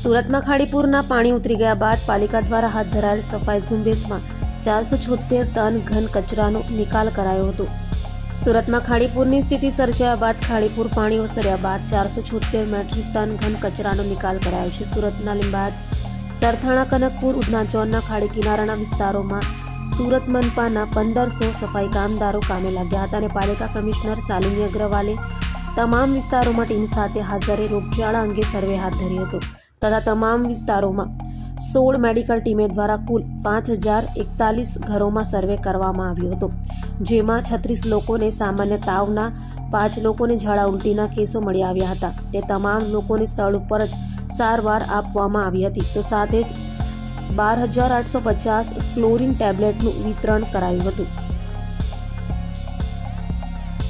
સુરતમાં ખાડીપુરના પાણી ઉતરી ગયા બાદ પાલિકા દ્વારા હાથ ધરાયેલ સફાઈ ઝુંબેશમાં 476 ટન ઘન કચરાનો નિકાલ કરાયો હતો। સુરતમાં ખાડીપુરની સ્થિતિ સર્જાયા બાદ ખાડીપુર પાણી ઓસર્યા બાદ 476 મેટ્રિક ટન ઘન કચરાનો નિકાલ કરાયો છે। સુરતના લીંબાદ, સરથાણા, કનકપુર, ઉધના ઝોનના ખાડી કિનારાના વિસ્તારોમાં સુરત મનપાના 1500 સફાઈ કામદારો કામે લાગ્યા હતા અને પાલિકા કમિશનર શાલિની અગ્રવાલે તમામ વિસ્તારોમાં ટીમ સાથે હાજર રહી રોગચાળા અંગે સર્વે હાથ ધર્યો હતો તથા તમામ વિસ્તારોમાં 16 મેડિકલ ટીમે દ્વારા કુલ 5041 ઘરોમાં સર્વે કરવામાં આવ્યો હતો, જેમાં 36 લોકોને સામાન્ય તાવના, 5 લોકોને ઝાડા ઉલટીના કેસો મળી આવ્યા હતા। તે તમામ લોકોને સ્થળ ઉપર જ સારવાર આપવામાં આવી હતી તો સાથે જ 12,850 ક્લોરીન ટેબ્લેટનું વિતરણ કરાયું હતું।